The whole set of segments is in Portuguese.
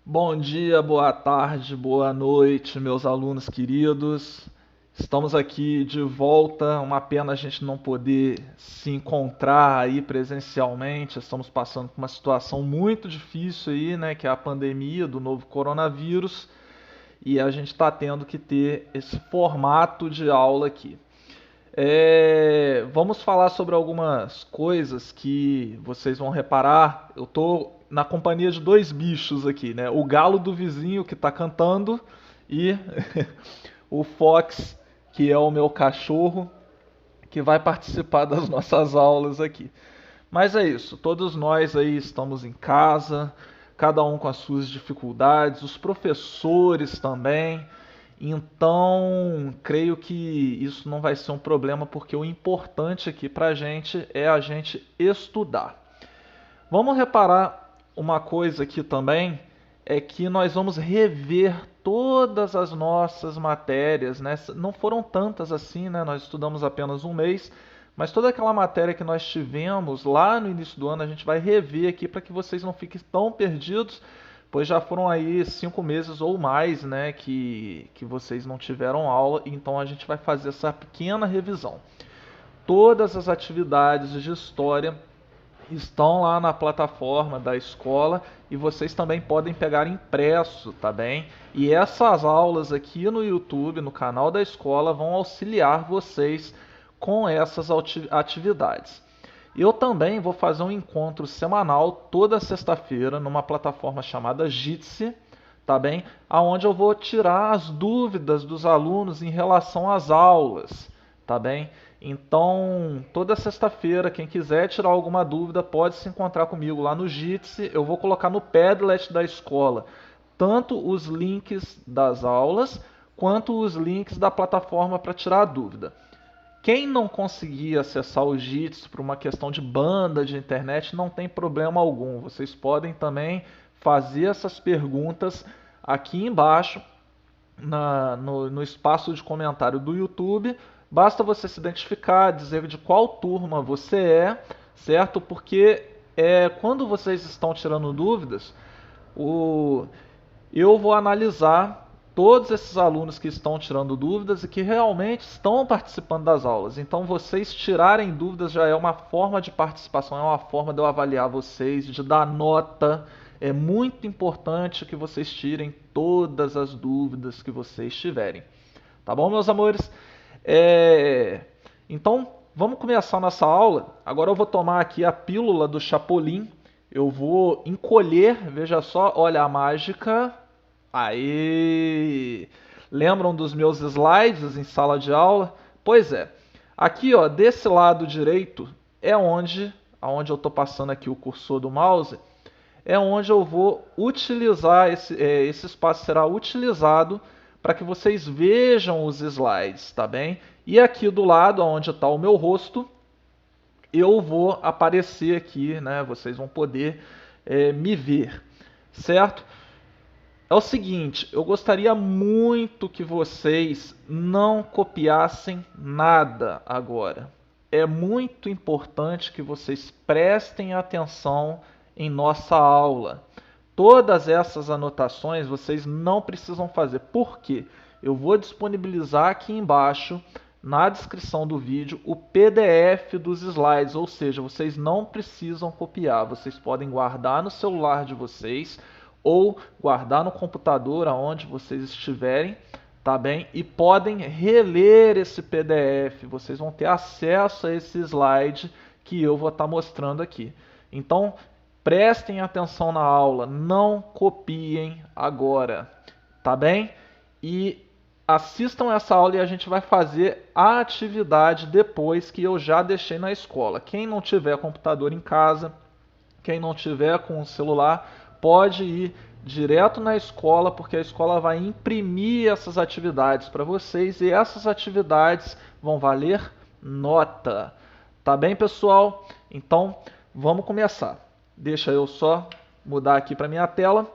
Bom dia, boa tarde, boa noite, meus alunos queridos. Estamos aqui de volta. Uma pena a gente não poder se encontrar aí presencialmente. Estamos passando por uma situação muito difícil aí, né, que é a pandemia do novo coronavírus, e a gente está tendo que ter esse formato de aula aqui. Vamos falar sobre algumas coisas que vocês vão reparar. Eu tô na companhia de dois bichos aqui, né? O galo do vizinho que está cantando e o Fox, que é o meu cachorro, que vai participar das nossas aulas aqui. Mas é isso, todos nós aí estamos em casa, cada um com as suas dificuldades, os professores também. Então, creio que isso não vai ser um problema, porque o importante aqui para a gente é a gente estudar. Vamos reparar uma coisa aqui também, é que nós vamos rever todas as nossas matérias, né? Não foram tantas assim, né? Nós estudamos apenas um mês, mas toda aquela matéria que nós tivemos lá no início do ano a gente vai rever aqui para que vocês não fiquem tão perdidos, pois já foram aí 5 meses ou mais, né? Que vocês não tiveram aula, então a gente vai fazer essa pequena revisão. Todas as atividades de história estão lá na plataforma da escola e vocês também podem pegar impresso, tá bem? E essas aulas aqui no YouTube, no canal da escola, vão auxiliar vocês com essas atividades. Eu também vou fazer um encontro semanal toda sexta-feira numa plataforma chamada Jitsi, tá bem? Aonde eu vou tirar as dúvidas dos alunos em relação às aulas, tá bem? Então, toda sexta-feira, quem quiser tirar alguma dúvida, pode se encontrar comigo lá no Jitsi. Eu vou colocar no Padlet da escola tanto os links das aulas quanto os links da plataforma para tirar a dúvida. Quem não conseguir acessar o Jitsi por uma questão de banda de internet, não tem problema algum. Vocês podem também fazer essas perguntas aqui embaixo no espaço de comentário do YouTube. Basta você se identificar, dizer de qual turma você é, certo? Porque quando vocês estão tirando dúvidas, o, eu vou analisar todos esses alunos que estão tirando dúvidas e que realmente estão participando das aulas. Então, vocês tirarem dúvidas já é uma forma de participação, é uma forma de eu avaliar vocês, de dar nota. É muito importante que vocês tirem todas as dúvidas que vocês tiverem. Tá bom, meus amores? Então, vamos começar a nossa aula. Agora eu vou tomar aqui a pílula do Chapolin. Eu vou encolher, veja só, olha a mágica. Aí, lembram dos meus slides em sala de aula? Pois é. Aqui, ó, desse lado direito é onde eu estou passando aqui o cursor do mouse, é onde eu vou utilizar esse espaço será utilizado para que vocês vejam os slides, tá bem? E aqui do lado, onde está o meu rosto, eu vou aparecer aqui, né? Vocês vão poder me ver, certo? É o seguinte, eu gostaria muito que vocês não copiassem nada agora. É muito importante que vocês prestem atenção em nossa aula. Todas essas anotações vocês não precisam fazer. Por quê? Eu vou disponibilizar aqui embaixo, na descrição do vídeo, o PDF dos slides, ou seja, vocês não precisam copiar. Vocês podem guardar no celular de vocês ou guardar no computador aonde vocês estiverem, tá bem? E podem reler esse PDF. Vocês vão ter acesso a esse slide que eu vou estar mostrando aqui. Então, prestem atenção na aula, não copiem agora, tá bem? E assistam essa aula e a gente vai fazer a atividade depois que eu já deixei na escola. Quem não tiver computador em casa, quem não tiver com o celular, pode ir direto na escola, porque a escola vai imprimir essas atividades para vocês e essas atividades vão valer nota. Tá bem, pessoal? Então, vamos começar. Deixa eu só mudar aqui para minha tela.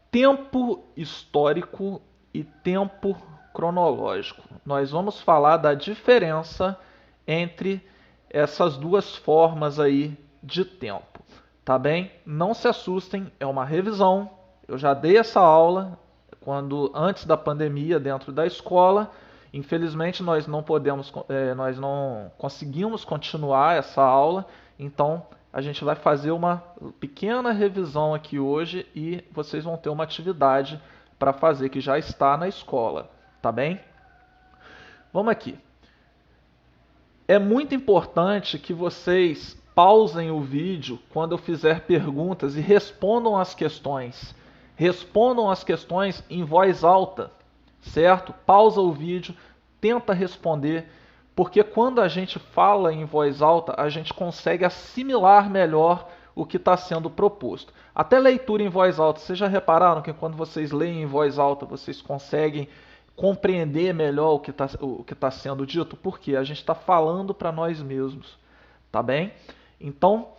Tempo histórico e tempo cronológico. Nós vamos falar da diferença entre essas duas formas aí de tempo, tá bem? Não se assustem, é uma revisão, Eu já dei essa aula quando antes da pandemia dentro da escola. Infelizmente nós não conseguimos continuar essa aula, então a gente vai fazer uma pequena revisão aqui hoje e vocês vão ter uma atividade para fazer que já está na escola, tá bem? Vamos aqui. É muito importante que vocês pausem o vídeo quando eu fizer perguntas e respondam as questões. Respondam as questões em voz alta, certo? Pausa o vídeo, tenta responder, porque quando a gente fala em voz alta, a gente consegue assimilar melhor o que está sendo proposto. Até leitura em voz alta, vocês já repararam que quando vocês leem em voz alta, vocês conseguem compreender melhor o que tá sendo dito? Porque a gente está falando para nós mesmos, tá bem? Então,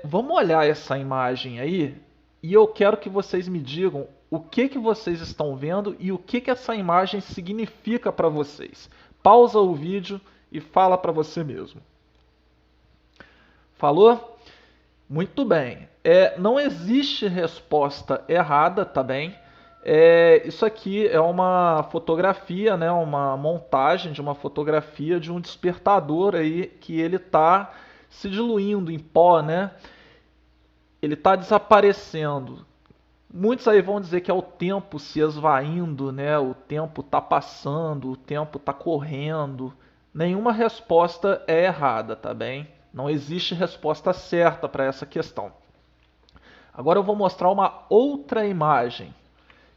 vamos olhar essa imagem aí e eu quero que vocês me digam o que vocês estão vendo e o que essa imagem significa para vocês. Pausa o vídeo e fala para você mesmo. Falou? Muito bem. Não existe resposta errada, tá bem? Isso aqui é uma fotografia, né, uma montagem de uma fotografia de um despertador aí que ele está se diluindo em pó, né? Ele está desaparecendo. Muitos aí vão dizer que é o tempo se esvaindo, né? O tempo está passando, o tempo está correndo. Nenhuma resposta é errada, tá bem? Não existe resposta certa para essa questão. Agora eu vou mostrar uma outra imagem.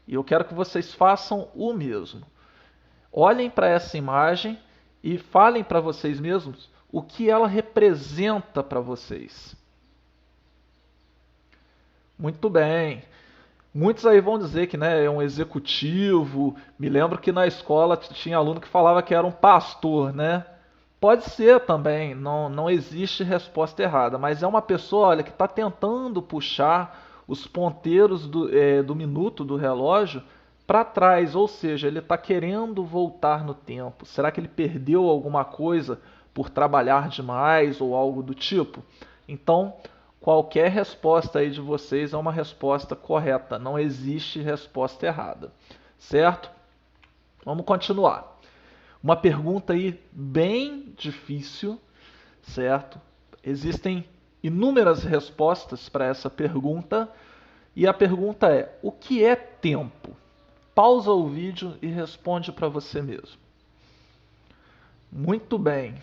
E eu quero que vocês façam o mesmo. Olhem para essa imagem e falem para vocês mesmos o que ela representa para vocês. Muito bem. Muitos aí vão dizer que, né, é um executivo. Me lembro que na escola tinha aluno que falava que era um pastor, né? Pode ser também, não existe resposta errada, mas é uma pessoa, olha, que está tentando puxar os ponteiros do minuto do relógio para trás, ou seja, ele está querendo voltar no tempo. Será que ele perdeu alguma coisa por trabalhar demais ou algo do tipo? Então, qualquer resposta aí de vocês é uma resposta correta, não existe resposta errada, certo? Vamos continuar. Uma pergunta aí bem difícil, certo? Existem inúmeras respostas para essa pergunta e a pergunta é: o que é tempo? Pausa o vídeo e responde para você mesmo. Muito bem.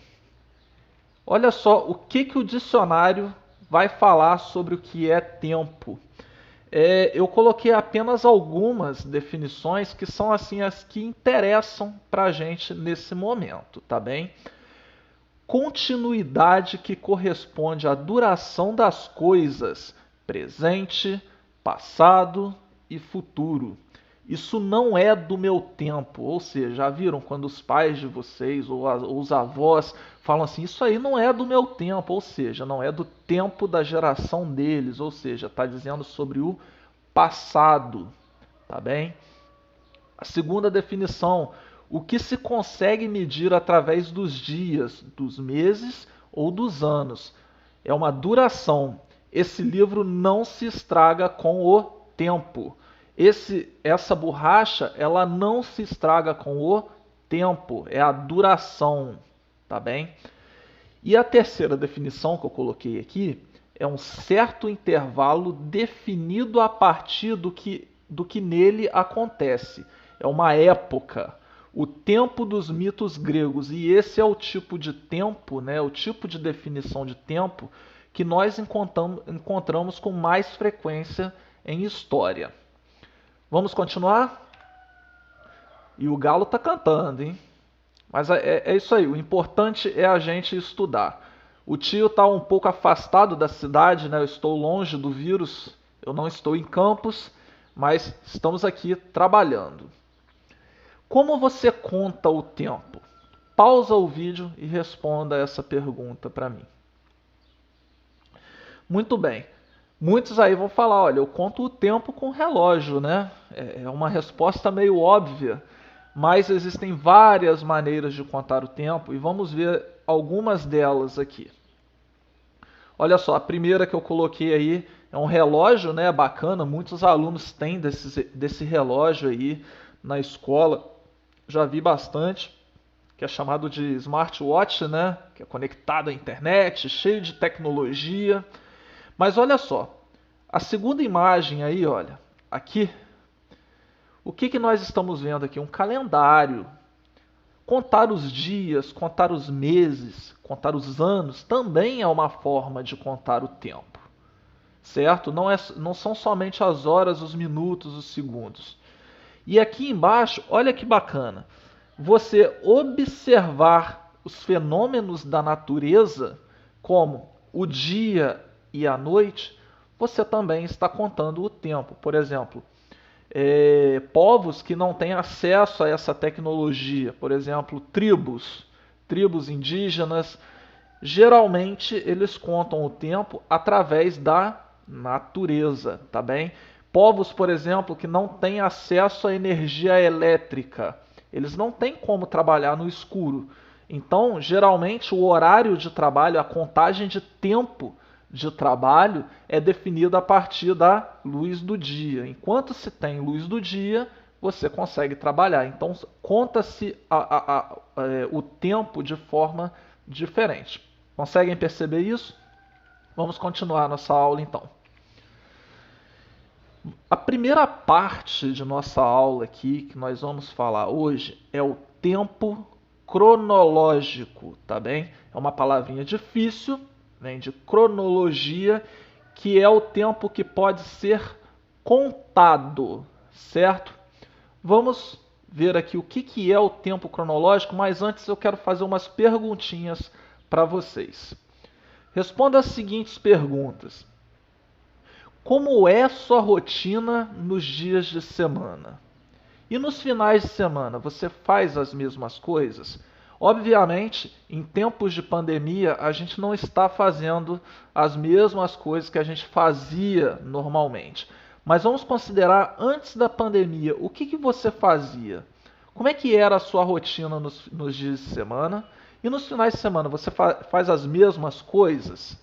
Olha só o que o dicionário vai falar sobre o que é tempo. Eu coloquei apenas algumas definições que são assim as que interessam para a gente nesse momento, tá bem? Continuidade que corresponde à duração das coisas, presente, passado e futuro. Isso não é do meu tempo, ou seja, já viram quando os pais de vocês ou os avós falam assim, isso aí não é do meu tempo, ou seja, não é do tempo da geração deles, ou seja, está dizendo sobre o passado, tá bem? A segunda definição, o que se consegue medir através dos dias, dos meses ou dos anos. É uma duração. Esse livro não se estraga com o tempo. Essa borracha, ela não se estraga com o tempo, é a duração, tá bem? E a terceira definição que eu coloquei aqui é um certo intervalo definido a partir do que nele acontece. É uma época, o tempo dos mitos gregos. E esse é o tipo de tempo, né, o tipo de definição de tempo que nós encontramos com mais frequência em história. Vamos continuar? E o galo tá cantando, hein? Mas é isso aí, o importante é a gente estudar. O tio está um pouco afastado da cidade, né? Eu estou longe do vírus, eu não estou em campus, mas estamos aqui trabalhando. Como você conta o tempo? Pausa o vídeo e responda essa pergunta para mim. Muito bem. Muitos aí vão falar, olha, eu conto o tempo com relógio, né? É uma resposta meio óbvia, mas existem várias maneiras de contar o tempo e vamos ver algumas delas aqui. Olha só, a primeira que eu coloquei aí É um relógio, né, bacana, muitos alunos têm desse relógio aí na escola. Já vi bastante, que é chamado de smartwatch, né, que é conectado à internet, cheio de tecnologia. Mas olha só, a segunda imagem aí, olha, aqui, o que que nós estamos vendo aqui? Um calendário. Contar os dias, contar os meses, contar os anos também é uma forma de contar o tempo, certo? Não são somente as horas, os minutos, os segundos. E aqui embaixo, olha que bacana, você observar os fenômenos da natureza, como o dia e a noite, você também está contando o tempo. Por exemplo, povos que não têm acesso a essa tecnologia, por exemplo, tribos indígenas, geralmente eles contam o tempo através da natureza, tá bem? Povos, por exemplo, que não têm acesso à energia elétrica, eles não têm como trabalhar no escuro. Então, geralmente, o horário de trabalho, a contagem de tempo de trabalho é definida a partir da luz do dia. Enquanto se tem luz do dia, você consegue trabalhar. Então, conta-se o tempo de forma diferente. Conseguem perceber isso? Vamos continuar nossa aula então. A primeira parte de nossa aula aqui, que nós vamos falar hoje, é o tempo cronológico, tá bem? É uma palavrinha difícil, vem de cronologia, que é o tempo que pode ser contado, certo? Vamos ver aqui o que é o tempo cronológico, mas antes eu quero fazer umas perguntinhas para vocês. Responda as seguintes perguntas. Como é sua rotina nos dias de semana? E nos finais de semana, você faz as mesmas coisas? Obviamente, em tempos de pandemia, a gente não está fazendo as mesmas coisas que a gente fazia normalmente. Mas vamos considerar antes da pandemia, o que você fazia? Como é que era a sua rotina nos dias de semana? E nos finais de semana, você faz as mesmas coisas?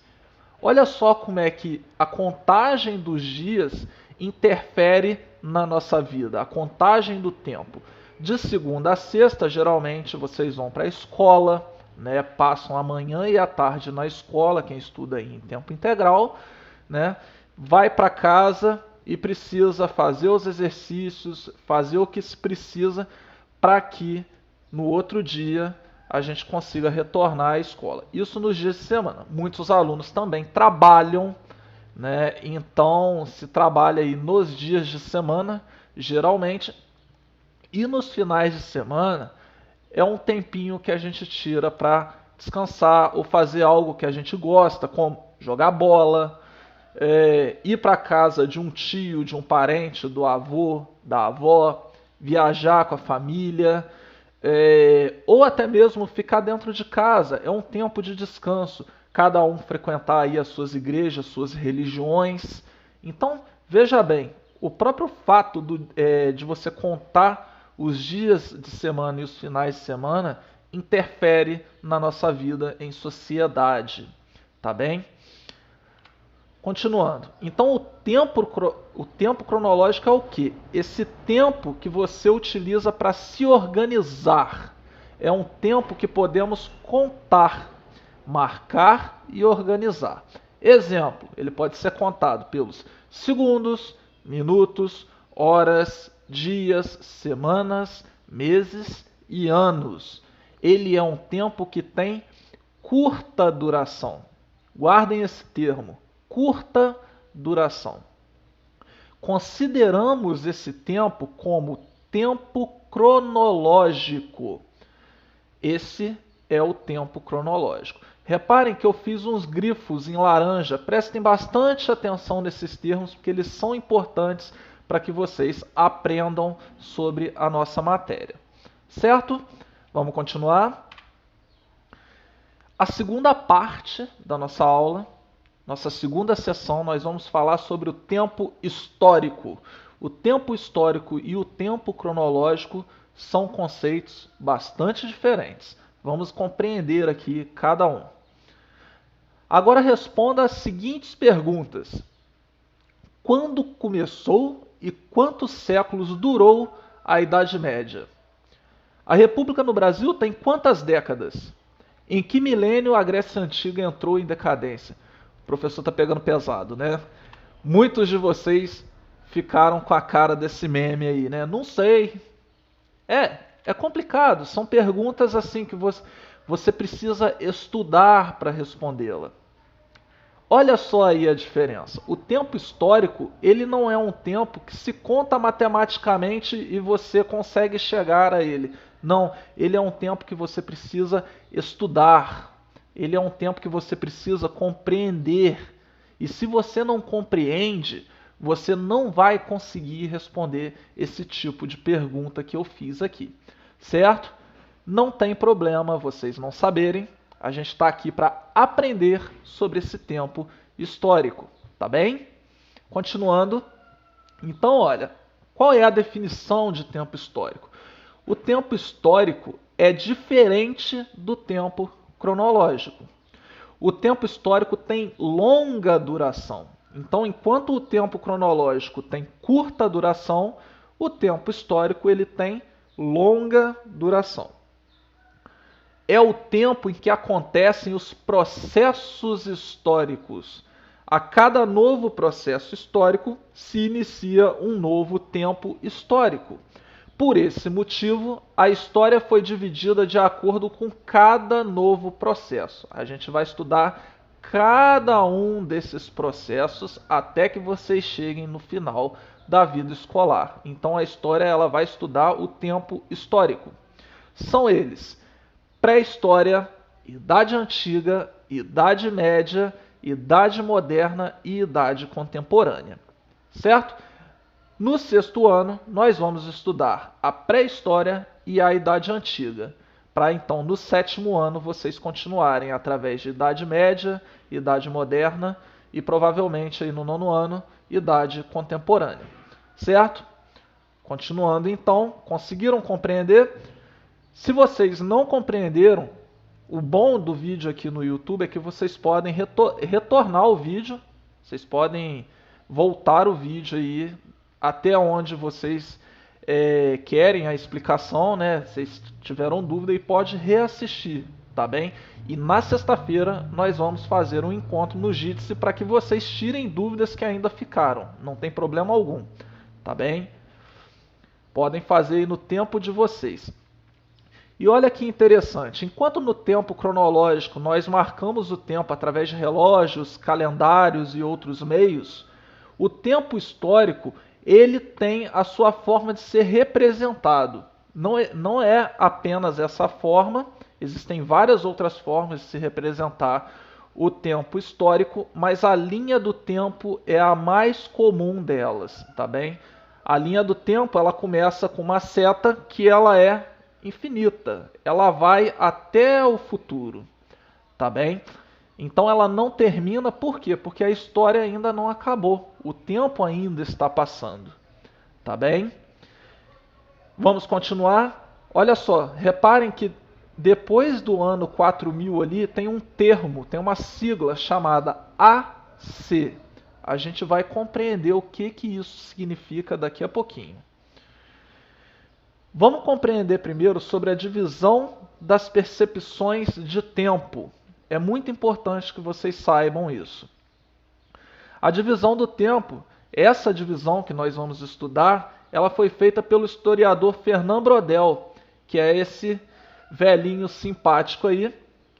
Olha só como é que a contagem dos dias interfere na nossa vida, a contagem do tempo. De segunda a sexta, geralmente vocês vão para a escola, né? Passam a manhã e a tarde na escola, quem estuda aí em tempo integral, né? Vai para casa e precisa fazer os exercícios, fazer o que se precisa para que no outro dia a gente consiga retornar à escola. Isso nos dias de semana. Muitos alunos também trabalham, né? Então se trabalha aí nos dias de semana, geralmente, e nos finais de semana é um tempinho que a gente tira para descansar ou fazer algo que a gente gosta, como jogar bola, ir para casa de um tio, de um parente, do avô, da avó, viajar com a família, ou até mesmo ficar dentro de casa. É um tempo de descanso. Cada um frequentar aí as suas igrejas, suas religiões. Então, veja bem, o próprio fato de você contar os dias de semana e os finais de semana interfere na nossa vida em sociedade, tá bem? Continuando. Então, o tempo cronológico é o quê? Esse tempo que você utiliza para se organizar. É um tempo que podemos contar, marcar e organizar. Exemplo, ele pode ser contado pelos segundos, minutos, horas, dias, semanas, meses e anos. Ele é um tempo que tem curta duração. Guardem esse termo. Curta duração. Consideramos esse tempo como tempo cronológico. Esse é o tempo cronológico. Reparem que eu fiz uns grifos em laranja. Prestem bastante atenção nesses termos, porque eles são importantes para que vocês aprendam sobre a nossa matéria. Certo? Vamos continuar. A segunda parte da nossa aula, nossa segunda sessão, nós vamos falar sobre o tempo histórico. O tempo histórico e o tempo cronológico são conceitos bastante diferentes. Vamos compreender aqui cada um. Agora responda as seguintes perguntas. quando começou e quantos séculos durou a Idade Média? A República no Brasil tem quantas décadas? Em que milênio a Grécia Antiga entrou em decadência? O professor está pegando pesado, né? Muitos de vocês ficaram com a cara desse meme aí, né? Não sei. É complicado. São perguntas assim que você precisa estudar para respondê-la. Olha só aí a diferença. O tempo histórico, ele não é um tempo que se conta matematicamente e você consegue chegar a ele. Não, ele é um tempo que você precisa estudar. Ele é um tempo que você precisa compreender. E se você não compreende, você não vai conseguir responder esse tipo de pergunta que eu fiz aqui. Certo? Não tem problema vocês não saberem. A gente está aqui para aprender sobre esse tempo histórico, tá bem? Continuando. Então, olha, qual é a definição de tempo histórico? O tempo histórico é diferente do tempo cronológico. O tempo histórico tem longa duração. Então, enquanto o tempo cronológico tem curta duração, o tempo histórico ele tem longa duração. É o tempo em que acontecem os processos históricos. A cada novo processo histórico se inicia um novo tempo histórico. Por esse motivo, a história foi dividida de acordo com cada novo processo. A gente vai estudar cada um desses processos até que vocês cheguem no final da vida escolar. Então a história ela vai estudar o tempo histórico. São eles: pré-história, Idade Antiga, Idade Média, Idade Moderna e Idade Contemporânea. Certo? No sexto ano, nós vamos estudar a pré-história e a Idade Antiga, para então no sétimo ano vocês continuarem através de Idade Média, Idade Moderna e provavelmente aí no nono ano, Idade Contemporânea. Certo? Continuando então, conseguiram compreender? Se vocês não compreenderam, o bom do vídeo aqui no YouTube é que vocês podem retornar o vídeo, vocês podem voltar o vídeo aí até onde vocês querem a explicação, né? Vocês tiveram dúvida e pode reassistir, tá bem? E na sexta-feira nós vamos fazer um encontro no Jitsi para que vocês tirem dúvidas que ainda ficaram, não tem problema algum, tá bem? Podem fazer aí no tempo de vocês. E olha que interessante, enquanto no tempo cronológico nós marcamos o tempo através de relógios, calendários e outros meios, o tempo histórico ele tem a sua forma de ser representado. Não é apenas essa forma, existem várias outras formas de se representar o tempo histórico, mas a linha do tempo é a mais comum delas, tá bem? A linha do tempo ela começa com uma seta que ela é infinita, ela vai até o futuro, tá bem? Então ela não termina, por quê? Porque a história ainda não acabou, o tempo ainda está passando, tá bem? Vamos continuar? Olha só, reparem que depois do ano 4000 ali tem um termo, tem uma sigla chamada AC. A gente vai compreender o que isso significa daqui a pouquinho. Vamos compreender primeiro sobre a divisão das percepções de tempo. É muito importante que vocês saibam isso. A divisão do tempo, essa divisão que nós vamos estudar, ela foi feita pelo historiador Fernand Braudel, que é esse velhinho simpático aí.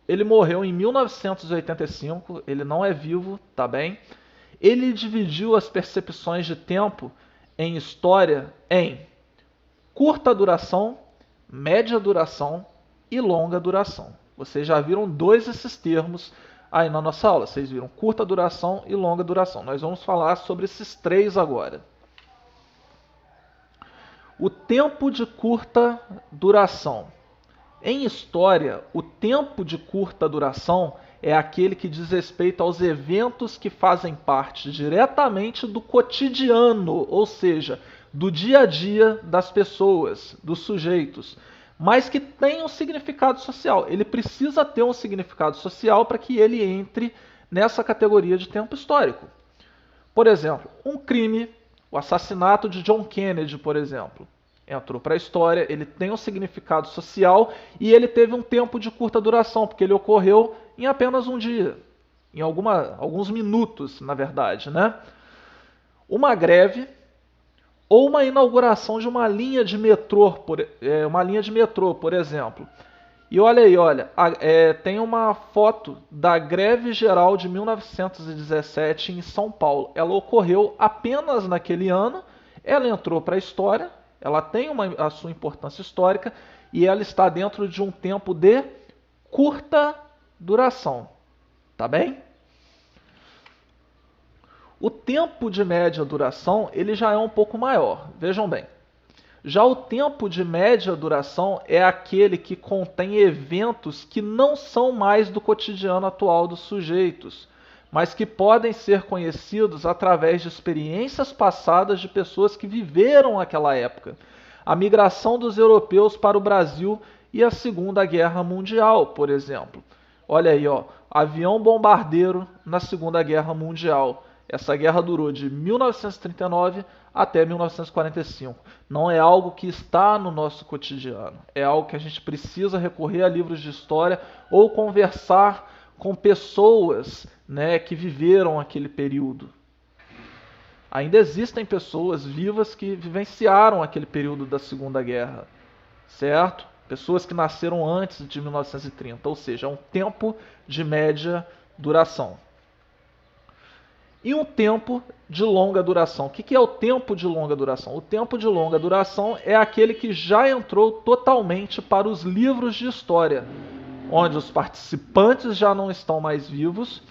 Ele morreu em 1985, ele não é vivo, tá bem? Ele dividiu as percepções de tempo em história em curta duração, média duração e longa duração. Vocês já viram dois desses termos aí na nossa aula. Vocês viram curta duração e longa duração. Nós vamos falar sobre esses três agora. O tempo de curta duração. Em história, o tempo de curta duração é aquele que diz respeito aos eventos que fazem parte diretamente do cotidiano, ou seja, do dia a dia das pessoas, dos sujeitos, mas que tem um significado social. Ele precisa ter um significado social para que ele entre nessa categoria de tempo histórico. Por exemplo, um crime, o assassinato de John Kennedy, por exemplo, entrou para a história, ele tem um significado social e ele teve um tempo de curta duração, porque ele ocorreu em apenas um dia, em alguns minutos, na verdade, né? Uma greve ou uma inauguração de uma linha de metrô, por exemplo. E olha aí, olha, tem uma foto da greve geral de 1917 em São Paulo. Ela ocorreu apenas naquele ano, ela entrou para a história, ela tem a sua importância histórica e ela está dentro de um tempo de curta duração. Tá bem? O tempo de média duração ele já é um pouco maior. Vejam bem. Já o tempo de média duração é aquele que contém eventos que não são mais do cotidiano atual dos sujeitos, mas que podem ser conhecidos através de experiências passadas de pessoas que viveram aquela época. A migração dos europeus para o Brasil e a Segunda Guerra Mundial, por exemplo. Olha aí, ó, avião bombardeiro na Segunda Guerra Mundial. Essa guerra durou de 1939 até 1945. Não é algo que está no nosso cotidiano. É algo que a gente precisa recorrer a livros de história ou conversar com pessoas, né, que viveram aquele período. Ainda existem pessoas vivas que vivenciaram aquele período da Segunda Guerra, certo? Pessoas que nasceram antes de 1930, ou seja, é um tempo de média duração. E um tempo de longa duração. O que é o tempo de longa duração? O tempo de longa duração é aquele que já entrou totalmente para os livros de história, onde os participantes já não estão mais vivos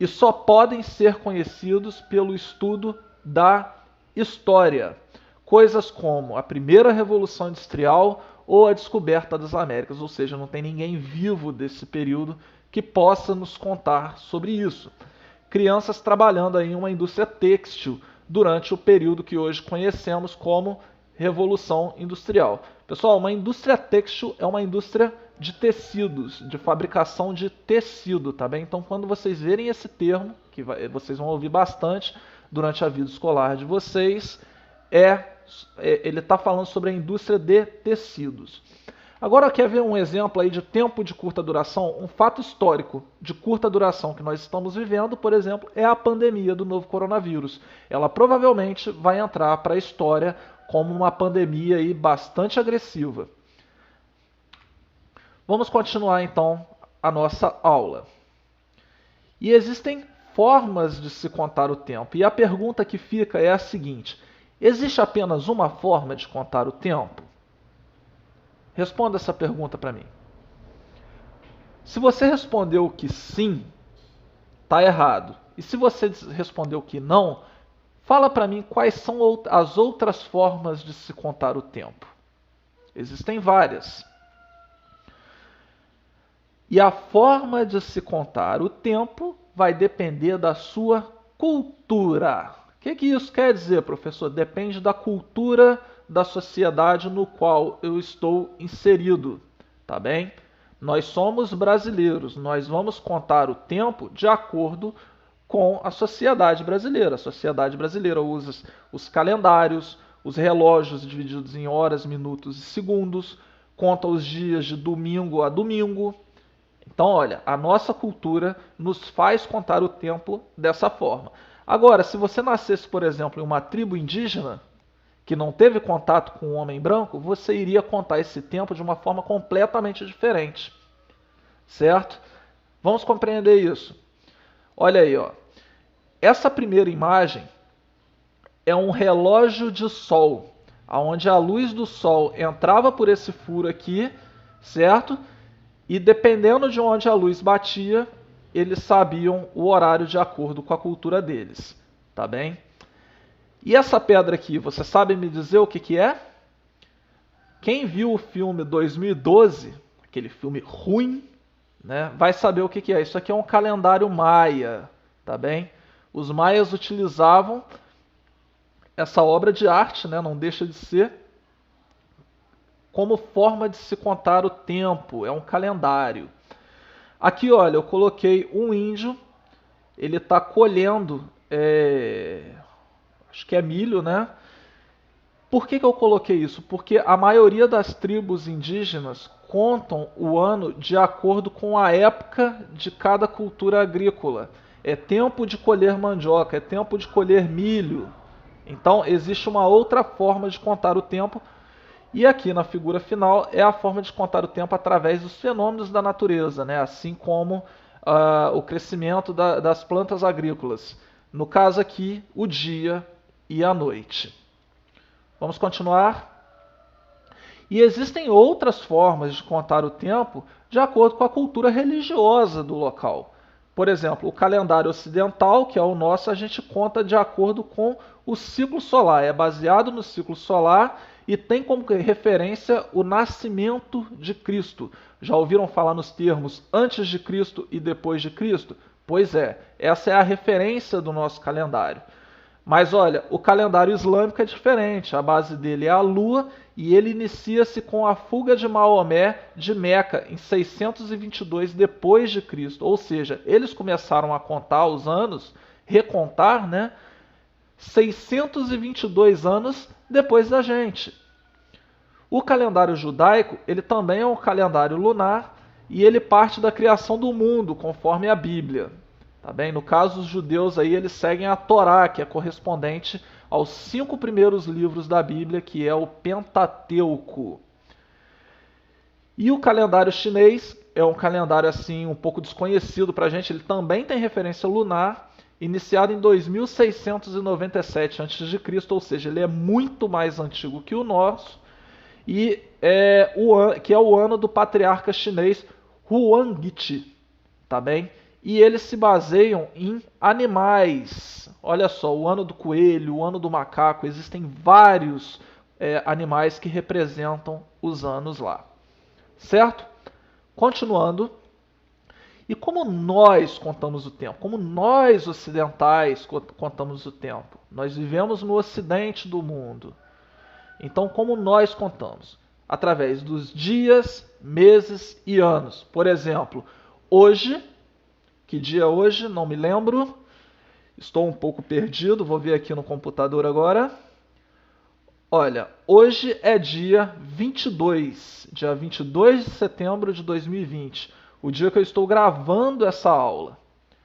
e só podem ser conhecidos pelo estudo da história. Coisas como a primeira Revolução Industrial ou a descoberta das Américas, ou seja, não tem ninguém vivo desse período que possa nos contar sobre isso. Crianças trabalhando aí em uma indústria têxtil durante o período que hoje conhecemos como Revolução Industrial. Pessoal, uma indústria têxtil é uma indústria de tecidos, de fabricação de tecido, tá bem? Então, quando vocês verem esse termo, que vocês vão ouvir bastante durante a vida escolar de vocês, ele está falando sobre a indústria de tecidos. Agora, quer ver um exemplo aí de tempo de curta duração? Um fato histórico de curta duração que nós estamos vivendo, por exemplo, é a pandemia do novo coronavírus. Ela provavelmente vai entrar para a história como uma pandemia aí bastante agressiva. Vamos continuar então a nossa aula. E existem formas de se contar o tempo. E a pergunta que fica é a seguinte: existe apenas uma forma de contar o tempo? Responda essa pergunta para mim. Se você respondeu que sim, está errado. E se você respondeu que não, fala para mim quais são as outras formas de se contar o tempo. Existem várias. E a forma de se contar o tempo vai depender da sua cultura. O que isso quer dizer, professor? Depende da cultura da sociedade no qual eu estou inserido, tá bem? Nós somos brasileiros, nós vamos contar o tempo de acordo com a sociedade brasileira. A sociedade brasileira usa os calendários, os relógios divididos em horas, minutos e segundos, conta os dias de domingo a domingo. Então, olha, a nossa cultura nos faz contar o tempo dessa forma. Agora, se você nascesse, por exemplo, em uma tribo indígena, que não teve contato com o homem branco, você iria contar esse tempo de uma forma completamente diferente. Certo? Vamos compreender isso. Olha aí, ó. Essa primeira imagem é um relógio de sol, onde a luz do sol entrava por esse furo aqui, certo? E dependendo de onde a luz batia, eles sabiam o horário de acordo com a cultura deles. Tá bem? E essa pedra aqui, você sabe me dizer o que é? Quem viu o filme 2012, aquele filme ruim, né, vai saber o que é. Isso aqui é um calendário maia, tá bem? Os maias utilizavam essa obra de arte, né, não deixa de ser, como forma de se contar o tempo. É um calendário. Aqui, olha, eu coloquei um índio, ele está colhendo acho que é milho, né? Por que eu coloquei isso? Porque a maioria das tribos indígenas contam o ano de acordo com a época de cada cultura agrícola. É tempo de colher mandioca, é tempo de colher milho. Então existe uma outra forma de contar o tempo. E aqui na figura final é a forma de contar o tempo através dos fenômenos da natureza, né? Assim como o crescimento das plantas agrícolas. No caso aqui, o dia e a noite. Vamos continuar? E existem outras formas de contar o tempo de acordo com a cultura religiosa do local. Por exemplo, o calendário ocidental, que é o nosso, a gente conta de acordo com o ciclo solar. É baseado no ciclo solar e tem como referência o nascimento de Cristo. Já ouviram falar nos termos antes de Cristo e depois de Cristo? Pois é, essa é a referência do nosso calendário. Mas olha, o calendário islâmico é diferente. A base dele é a lua e ele inicia-se com a fuga de Maomé de Meca em 622 depois de Cristo. Ou seja, eles começaram a contar os anos, recontar, né? 622 anos depois da gente. O calendário judaico, ele também é um calendário lunar e ele parte da criação do mundo, conforme a Bíblia. Tá bem? No caso, os judeus aí, eles seguem a Torá, que é correspondente aos 5 primeiros livros da Bíblia, que é o Pentateuco. E o calendário chinês é um calendário assim um pouco desconhecido para a gente, ele também tem referência lunar, iniciado em 2697 a.C., ou seja, ele é muito mais antigo que o nosso, e que é o ano do patriarca chinês Huangdi, tá bem? E eles se baseiam em animais. Olha só, o ano do coelho, o ano do macaco, existem vários animais que representam os anos lá. Certo? Continuando. E como nós contamos o tempo? Como nós ocidentais contamos o tempo? Nós vivemos no ocidente do mundo. Então, como nós contamos? Através dos dias, meses e anos. Por exemplo, hoje, que dia é hoje? Não me lembro. Estou um pouco perdido, vou ver aqui no computador agora. Olha, hoje é dia 22 de setembro de 2020, o dia que eu estou gravando essa aula,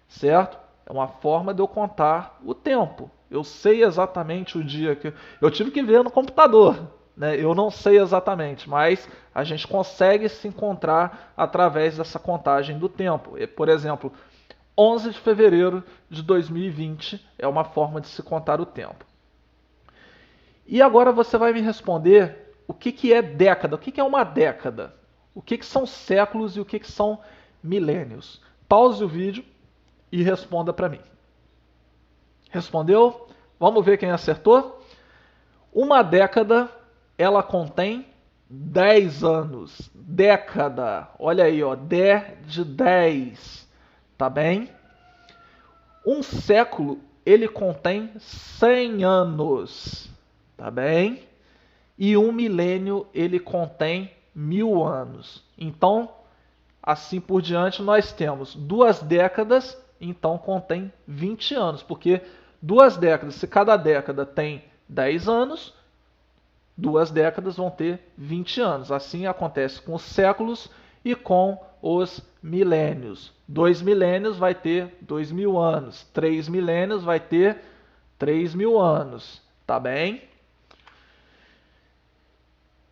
certo? É uma forma de eu contar o tempo. Eu sei exatamente o dia que... Eu tive que ver no computador, né? Eu não sei exatamente, mas a gente consegue se encontrar através dessa contagem do tempo. Por exemplo, 11 de fevereiro de 2020 é uma forma de se contar o tempo. E agora você vai me responder o que é década, o que é uma década, o que são séculos e o que são milênios. Pause o vídeo e responda para mim. Respondeu? Vamos ver quem acertou? Uma década, ela contém 10 anos. Década, olha aí, ó, dé de 10, tá bem? Um século, ele contém 100 anos, tá bem? E um milênio, ele contém 1000 anos. Então, assim por diante, nós temos 2 décadas, então contém 20 anos, porque 2 décadas, se cada década tem 10 anos, 2 décadas vão ter 20 anos. Assim acontece com os séculos e com os milênios. 2 milênios vai ter 2000 anos. 3 milênios vai ter 3000 anos. Tá bem?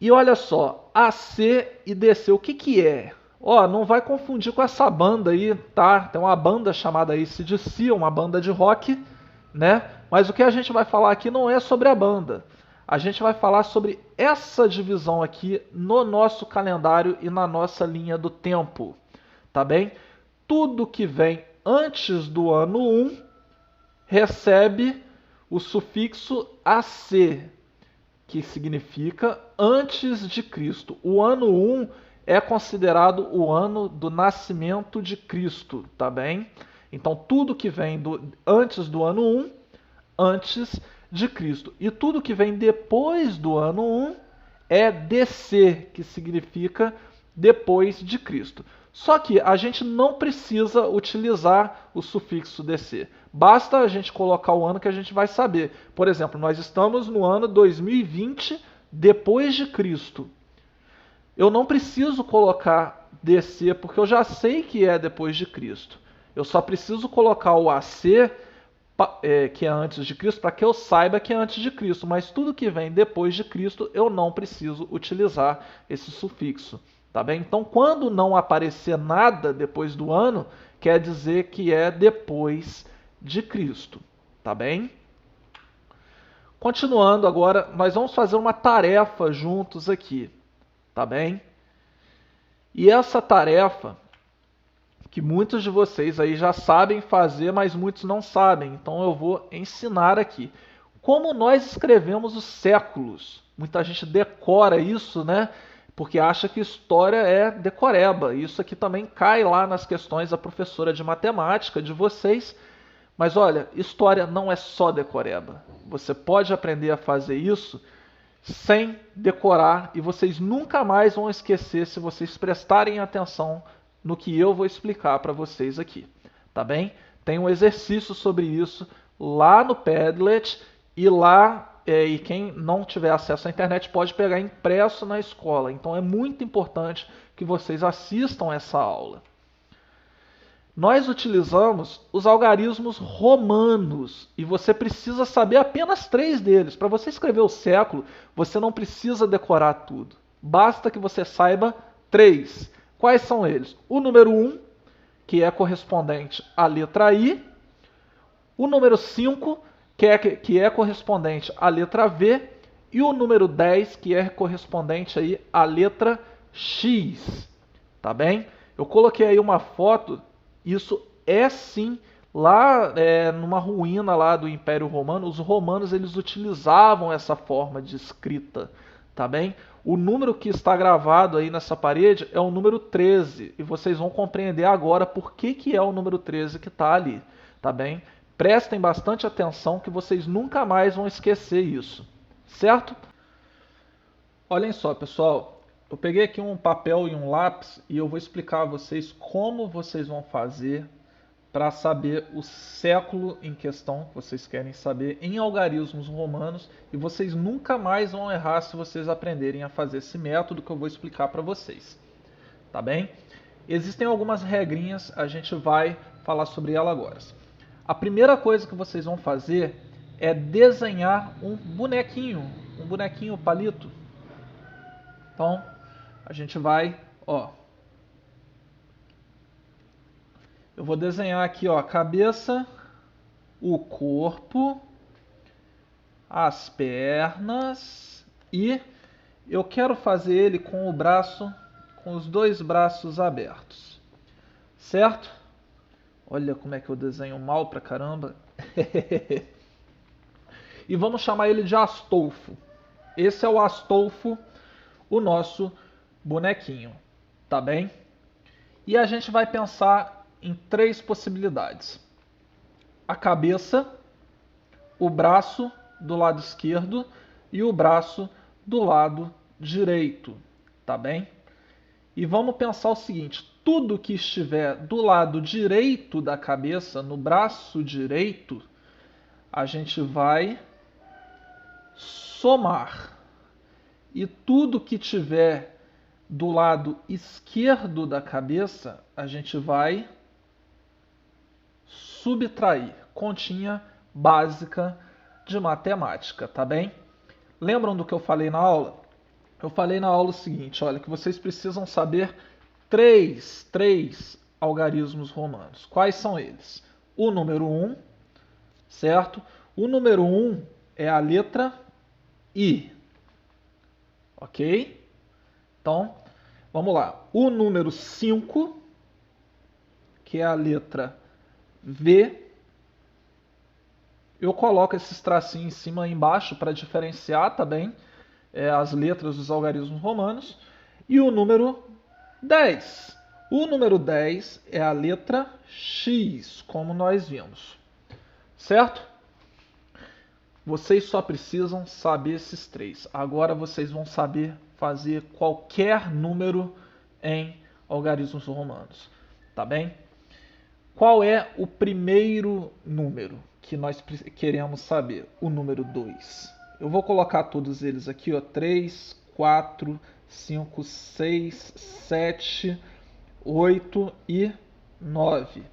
E olha só, AC e DC, o que é? Ó, não vai confundir com essa banda aí, tá? Tem uma banda chamada AC/DC, uma banda de rock, né? Mas o que a gente vai falar aqui não é sobre a banda. A gente vai falar sobre essa divisão aqui no nosso calendário e na nossa linha do tempo, tá bem? Tudo que vem antes do ano 1 recebe o sufixo AC, que significa antes de Cristo. O ano 1 é considerado o ano do nascimento de Cristo, tá bem? Então tudo que vem antes do ano 1, antes de Cristo. E tudo que vem depois do ano 1 é DC, que significa depois de Cristo. Só que a gente não precisa utilizar o sufixo DC. Basta a gente colocar o ano que a gente vai saber. Por exemplo, nós estamos no ano 2020 depois de Cristo. Eu não preciso colocar DC porque eu já sei que é depois de Cristo. Eu só preciso colocar o AC, que é antes de Cristo, para que eu saiba que é antes de Cristo. Mas tudo que vem depois de Cristo, eu não preciso utilizar esse sufixo. Tá bem? Então, quando não aparecer nada depois do ano, quer dizer que é depois de Cristo. Tá bem? Continuando agora, nós vamos fazer uma tarefa juntos aqui. Tá bem? E essa tarefa, que muitos de vocês aí já sabem fazer, mas muitos não sabem. Então eu vou ensinar aqui. Como nós escrevemos os séculos? Muita gente decora isso, né? Porque acha que história é decoreba. Isso aqui também cai lá nas questões da professora de matemática de vocês. Mas olha, história não é só decoreba. Você pode aprender a fazer isso sem decorar e vocês nunca mais vão esquecer se vocês prestarem atenção no que eu vou explicar para vocês aqui, tá bem? Tem um exercício sobre isso lá no Padlet e lá e quem não tiver acesso à internet pode pegar impresso na escola. Então é muito importante que vocês assistam essa aula. Nós utilizamos os algarismos romanos e você precisa saber apenas 3 deles. Para você escrever o século, você não precisa decorar tudo. Basta que você saiba 3. Quais são eles? O número 1, que é correspondente à letra I. O número 5, que é correspondente à letra V. E o número 10, que é correspondente aí à letra X. Tá bem? Eu coloquei aí uma foto. Isso é sim lá numa ruína lá do Império Romano. Os romanos eles utilizavam essa forma de escrita, tá bem? O número que está gravado aí nessa parede é o número 13 e vocês vão compreender agora por que é o número 13 que está ali, tá bem? Prestem bastante atenção que vocês nunca mais vão esquecer isso, certo? Olhem só, pessoal. Eu peguei aqui um papel e um lápis e eu vou explicar a vocês como vocês vão fazer para saber o século em questão que vocês querem saber em algarismos romanos e vocês nunca mais vão errar se vocês aprenderem a fazer esse método que eu vou explicar para vocês. Tá bem? Existem algumas regrinhas, a gente vai falar sobre ela agora. A primeira coisa que vocês vão fazer é desenhar um bonequinho palito. Então, a gente vai, ó. Eu vou desenhar aqui, ó, a cabeça, o corpo, as pernas e eu quero fazer ele com o braço, com os 2 braços abertos. Certo? Olha como é que eu desenho mal pra caramba. E vamos chamar ele de Astolfo. Esse é o Astolfo, o nosso bonequinho, tá bem? E a gente vai pensar em 3 possibilidades. A cabeça, o braço do lado esquerdo e o braço do lado direito, tá bem? E vamos pensar o seguinte, tudo que estiver do lado direito da cabeça, no braço direito, a gente vai somar. E tudo que tiver do lado esquerdo da cabeça, a gente vai subtrair. Continha básica de matemática, tá bem? Lembram do que eu falei na aula? Eu falei na aula o seguinte, olha, que vocês precisam saber três algarismos romanos. Quais são eles? O número 1, certo? O número 1 é a letra I. Ok? Então, vamos lá. O número 5, que é a letra V. Eu coloco esses tracinhos em cima e embaixo para diferenciar também as letras dos algarismos romanos. E o número 10. O número 10 é a letra X, como nós vimos. Certo? Vocês só precisam saber esses 3. Agora vocês vão saber fazer qualquer número em algarismos romanos. Tá bem? Qual é o primeiro número que nós queremos saber? O número 2. Eu vou colocar todos eles aqui, ó, 3, 4, 5, 6, 7, 8 e 9.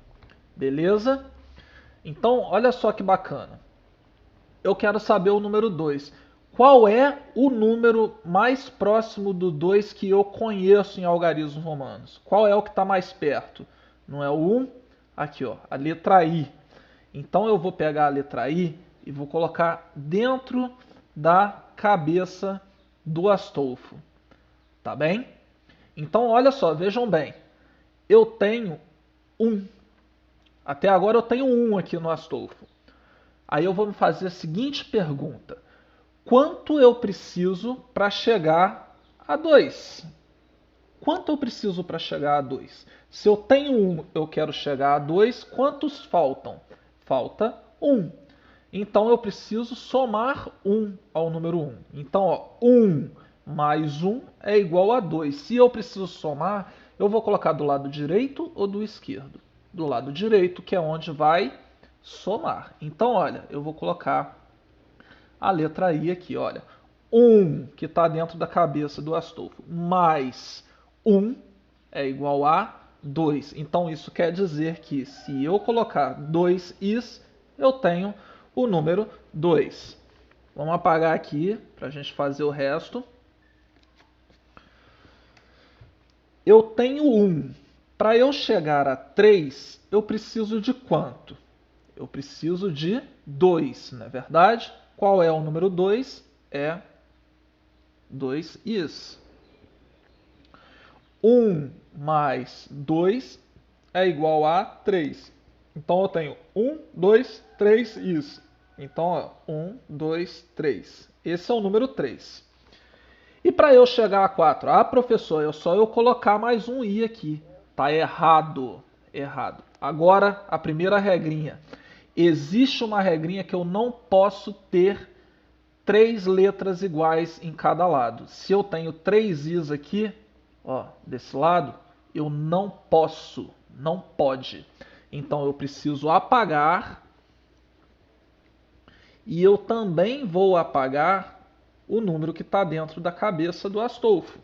Beleza? Então, olha só que bacana. Eu quero saber o número 2. Qual é o número mais próximo do 2 que eu conheço em algarismos romanos? Qual é o que está mais perto? Não é o 1? Aqui, ó, a letra I. Então eu vou pegar a letra I e vou colocar dentro da cabeça do Astolfo. Tá bem? Então, olha só, vejam bem. Eu tenho 1. Até agora eu tenho 1 aqui no Astolfo. Aí eu vou me fazer a seguinte pergunta. Quanto eu preciso para chegar a 2? Quanto eu preciso para chegar a 2? Se eu tenho 1, eu quero chegar a 2, quantos faltam? Falta 1. Então eu preciso somar 1 ao número 1. Então, ó, 1 mais 1 é igual a 2. Se eu preciso somar, eu vou colocar do lado direito ou do esquerdo? Do lado direito, que é onde vai somar. Então, olha, eu vou colocar a letra I aqui, olha. 1, que está dentro da cabeça do Astolfo, mais 1 é igual a 2. Então, isso quer dizer que se eu colocar 2 is, eu tenho o número 2. Vamos apagar aqui para a gente fazer o resto. Eu tenho 1. Para eu chegar a 3, eu preciso de quanto? Eu preciso de 2, não é verdade? Qual é o número 2? É 2 is. 1 mais 2 é igual a 3. Então eu tenho 1, 2, 3 is. Então, ó, 1, 2, 3. Esse é o número 3. E para eu chegar a 4? Ah, professor, é só eu colocar mais um i aqui. Tá errado. Errado. Agora, a primeira regrinha. Existe uma regrinha que eu não posso ter 3 letras iguais em cada lado. Se eu tenho 3 is aqui, ó, desse lado, eu não posso, não pode. Então eu preciso apagar e eu também vou apagar o número que está dentro da cabeça do Astolfo.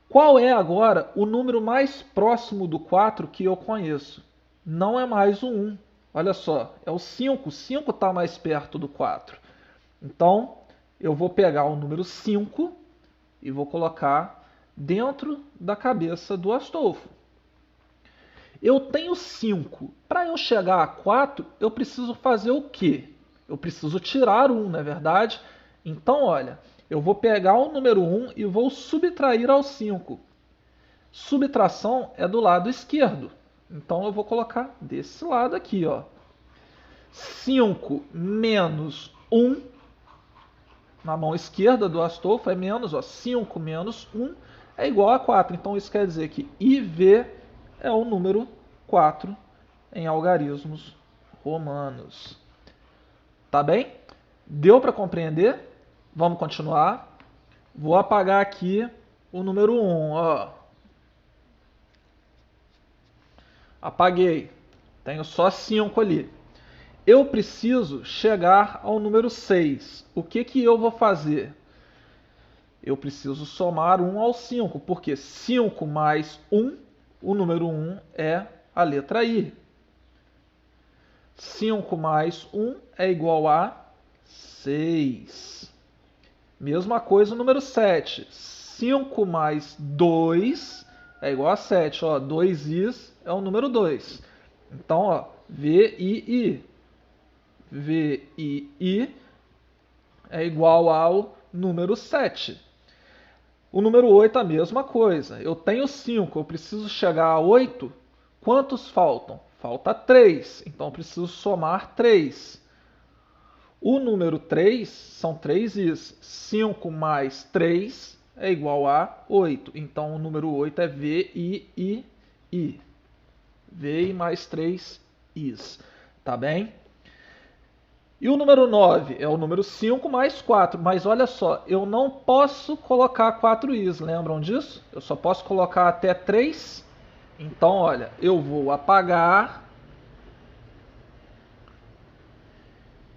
Qual é agora o número mais próximo do 4 que eu conheço? Não é mais o 1. Olha só, é o 5. O 5 está mais perto do 4. Então, eu vou pegar o número 5 e vou colocar dentro da cabeça do Astolfo. Eu tenho 5. Para eu chegar a 4, eu preciso fazer o quê? Eu preciso tirar 1, não é verdade? Então, olha, eu vou pegar o número 1 e vou subtrair ao 5. Subtração é do lado esquerdo. Então, eu vou colocar desse lado aqui, ó. 5 menos 1, na mão esquerda do Astolfo, é menos, ó. 5 menos 1 é igual a 4. Então, isso quer dizer que IV é o número 4 em algarismos romanos. Tá bem? Deu para compreender? Vamos continuar. Vou apagar aqui o número 1. Ó. Apaguei. Tenho só 5 ali. Eu preciso chegar ao número 6. O que eu vou fazer? Eu preciso somar 1 ao 5, porque 5 mais 1, o número 1 é a letra I. 5 mais 1 é igual a 6. Mesma coisa o número 7. 5 mais 2 é igual a 7. Ó, 2 is é o número 2. Então, ó, VII. VII é igual ao número 7. O número 8 é a mesma coisa. Eu tenho 5, eu preciso chegar a 8. Quantos faltam? Falta 3. Então eu preciso somar 3. O número 3 são 3 is. 5 mais 3 é igual a 8. Então o número 8 é VII. VI mais 3 is. Tá bem? E o número 9 é o número 5 mais 4. Mas olha só, eu não posso colocar 4 i's, lembram disso? Eu só posso colocar até 3. Então, olha, eu vou apagar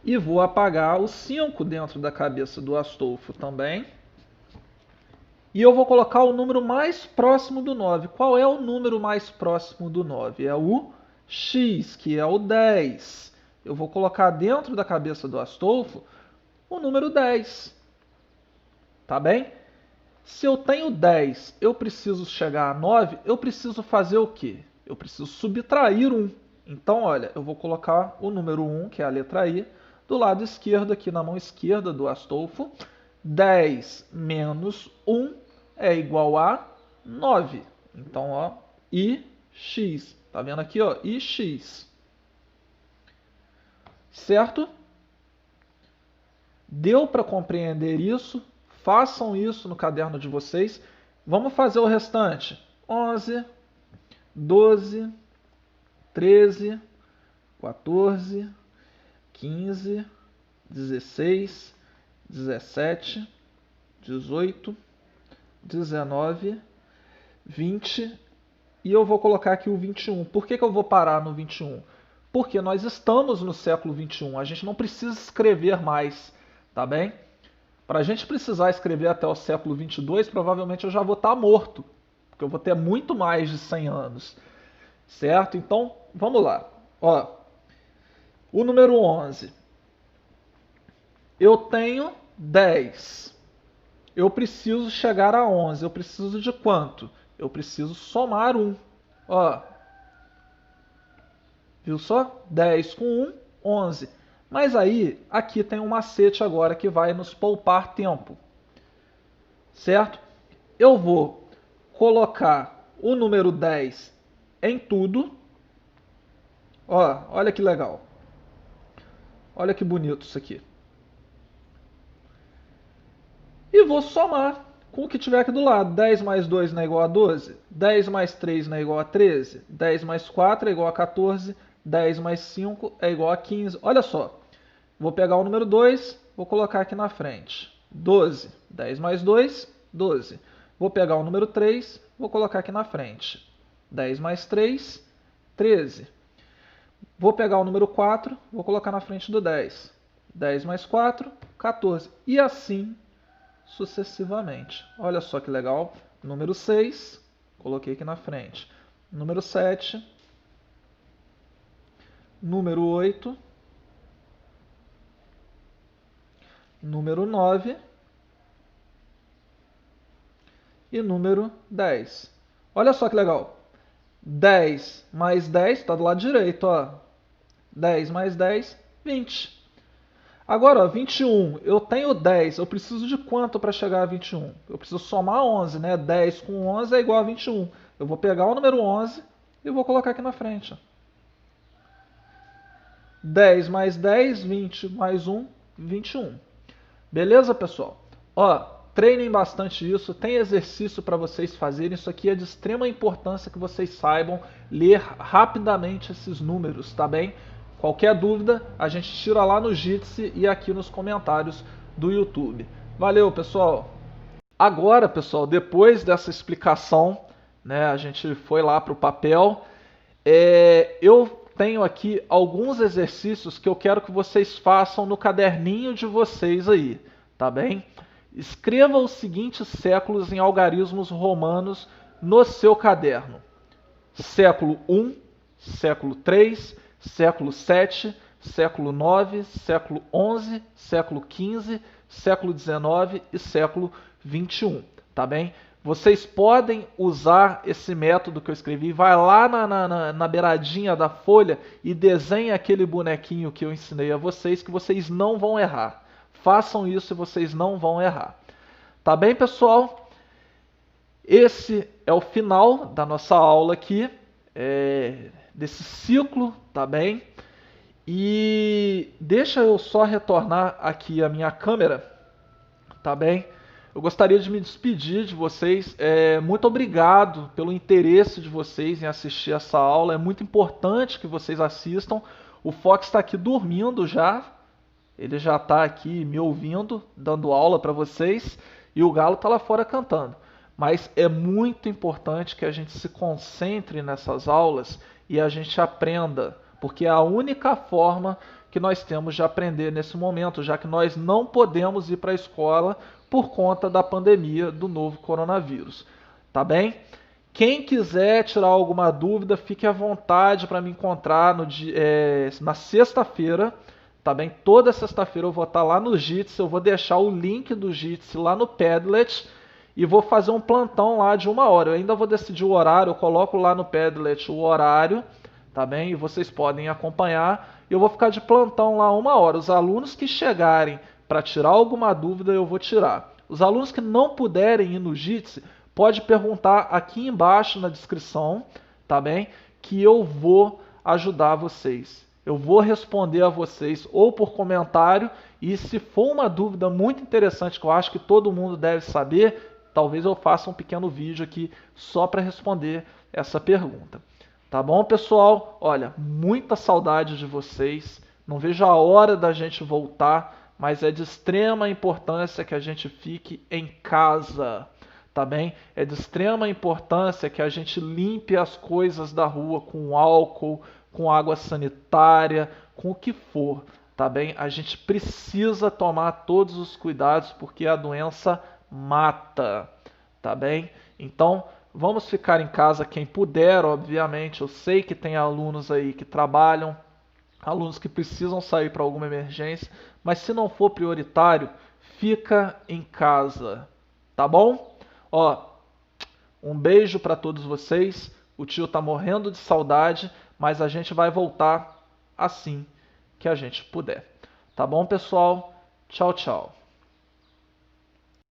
e vou apagar o 5 dentro da cabeça do Astolfo também. E eu vou colocar o número mais próximo do 9. Qual é o número mais próximo do 9? É o x, que é o 10. Eu vou colocar dentro da cabeça do Astolfo o número 10. Tá bem? Se eu tenho 10, eu preciso chegar a 9, eu preciso fazer o quê? Eu preciso subtrair 1. Então, olha, eu vou colocar o número 1, que é a letra I, do lado esquerdo, aqui na mão esquerda do Astolfo. 10 menos 1 é igual a 9. Então, ó, ix. Tá vendo aqui, ó? Ix. Certo? Deu para compreender isso? Façam isso no caderno de vocês. Vamos fazer o restante. 11, 12, 13, 14, 15, 16, 17, 18, 19, 20 e eu vou colocar aqui o 21. Por que eu vou parar no 21? Porque nós estamos no século 21, a gente não precisa escrever mais, tá bem? Para a gente precisar escrever até o século 22, provavelmente eu já vou estar morto, porque eu vou ter muito mais de 100 anos, certo? Então, vamos lá. Ó, o número 11. Eu tenho 10. Eu preciso chegar a 11. Eu preciso de quanto? Eu preciso somar 1. Ó, viu só? 10 com 1, 11. Mas aí, aqui tem um macete agora que vai nos poupar tempo. Certo? Eu vou colocar o número 10 em tudo. Ó, olha que legal. Olha que bonito isso aqui. E vou somar com o que tiver aqui do lado. 10 mais 2 não é igual a 12? 10 mais 3 não é igual a 13? 10 mais 4 é igual a 14? 10 mais 5 é igual a 15. Olha só. Vou pegar o número 2, vou colocar aqui na frente. 12. 10 mais 2, 12. Vou pegar o número 3, vou colocar aqui na frente. 10 mais 3, 13. Vou pegar o número 4, vou colocar na frente do 10. 10 mais 4, 14. E assim sucessivamente. Olha só que legal. Número 6, coloquei aqui na frente. Número 7, número 8, número 9 e número 10. Olha só que legal. 10 mais 10 está do lado direito, ó. 10 mais 10, 20. Agora, ó, 21. Eu tenho 10. Eu preciso de quanto para chegar a 21? Eu preciso somar 11, né? 10 com 11 é igual a 21. Eu vou pegar o número 11 e vou colocar aqui na frente. 10 mais 10, 20 mais 1, 21. Beleza, pessoal? Ó, treinem bastante isso, tem exercício para vocês fazerem. Isso aqui é de extrema importância que vocês saibam ler rapidamente esses números, tá bem? Qualquer dúvida, a gente tira lá no Jitsi e aqui nos comentários do YouTube. Valeu, pessoal! Agora, pessoal, depois dessa explicação, né, a gente foi lá para o papel. Eu tenho aqui alguns exercícios que eu quero que vocês façam no caderninho de vocês aí, tá bem? Escreva os seguintes séculos em algarismos romanos no seu caderno: século I, século III, século VII, século IX, século XI, século XV, século XIX e século XXI, tá bem? Vocês podem usar esse método que eu escrevi, vai lá na beiradinha da folha e desenha aquele bonequinho que eu ensinei a vocês, que vocês não vão errar. Façam isso e vocês não vão errar. Tá bem, pessoal? Esse é o final da nossa aula aqui, desse ciclo, tá bem? E deixa eu só retornar aqui a minha câmera, tá bem? Eu gostaria de me despedir de vocês. Muito obrigado pelo interesse de vocês em assistir essa aula. É muito importante que vocês assistam. O Fox está aqui dormindo já, Ele já está aqui me ouvindo, dando aula para vocês, e o Galo está lá fora cantando. Mas é muito importante que a gente se concentre nessas aulas e a gente aprenda, porque é a única forma que nós temos de aprender nesse momento, já que nós não podemos ir para a escola por conta da pandemia do novo coronavírus. Tá bem? Quem quiser tirar alguma dúvida, fique à vontade para me encontrar na sexta-feira, tá bem? Toda sexta-feira eu vou estar lá no Jitsi, eu vou deixar o link do Jitsi lá no Padlet e vou fazer um plantão lá de 1 hora. Eu ainda vou decidir o horário, eu coloco lá no Padlet o horário, tá bem? E vocês podem acompanhar. Eu vou ficar de plantão lá 1 hora. Os alunos que chegarem para tirar alguma dúvida, eu vou tirar. Os alunos que não puderem ir no Jitsi, pode perguntar aqui embaixo na descrição, tá bem? Que eu vou ajudar vocês. Eu vou responder a vocês ou por comentário, e se for uma dúvida muito interessante que eu acho que todo mundo deve saber, talvez eu faça um pequeno vídeo aqui só para responder essa pergunta. Tá bom, pessoal? Olha, muita saudade de vocês. Não vejo a hora da gente voltar, mas é de extrema importância que a gente fique em casa. Tá bem? É de extrema importância que a gente limpe as coisas da rua com álcool, com água sanitária, com o que for, tá bem? A gente precisa tomar todos os cuidados porque a doença mata, tá bem? Então, vamos ficar em casa quem puder, obviamente. Eu sei que tem alunos aí que trabalham, alunos que precisam sair para alguma emergência, mas se não for prioritário, fica em casa, tá bom? Ó, um beijo para todos vocês. O tio tá morrendo de saudade, mas a gente vai voltar assim que a gente puder. Tá bom, pessoal? Tchau, tchau.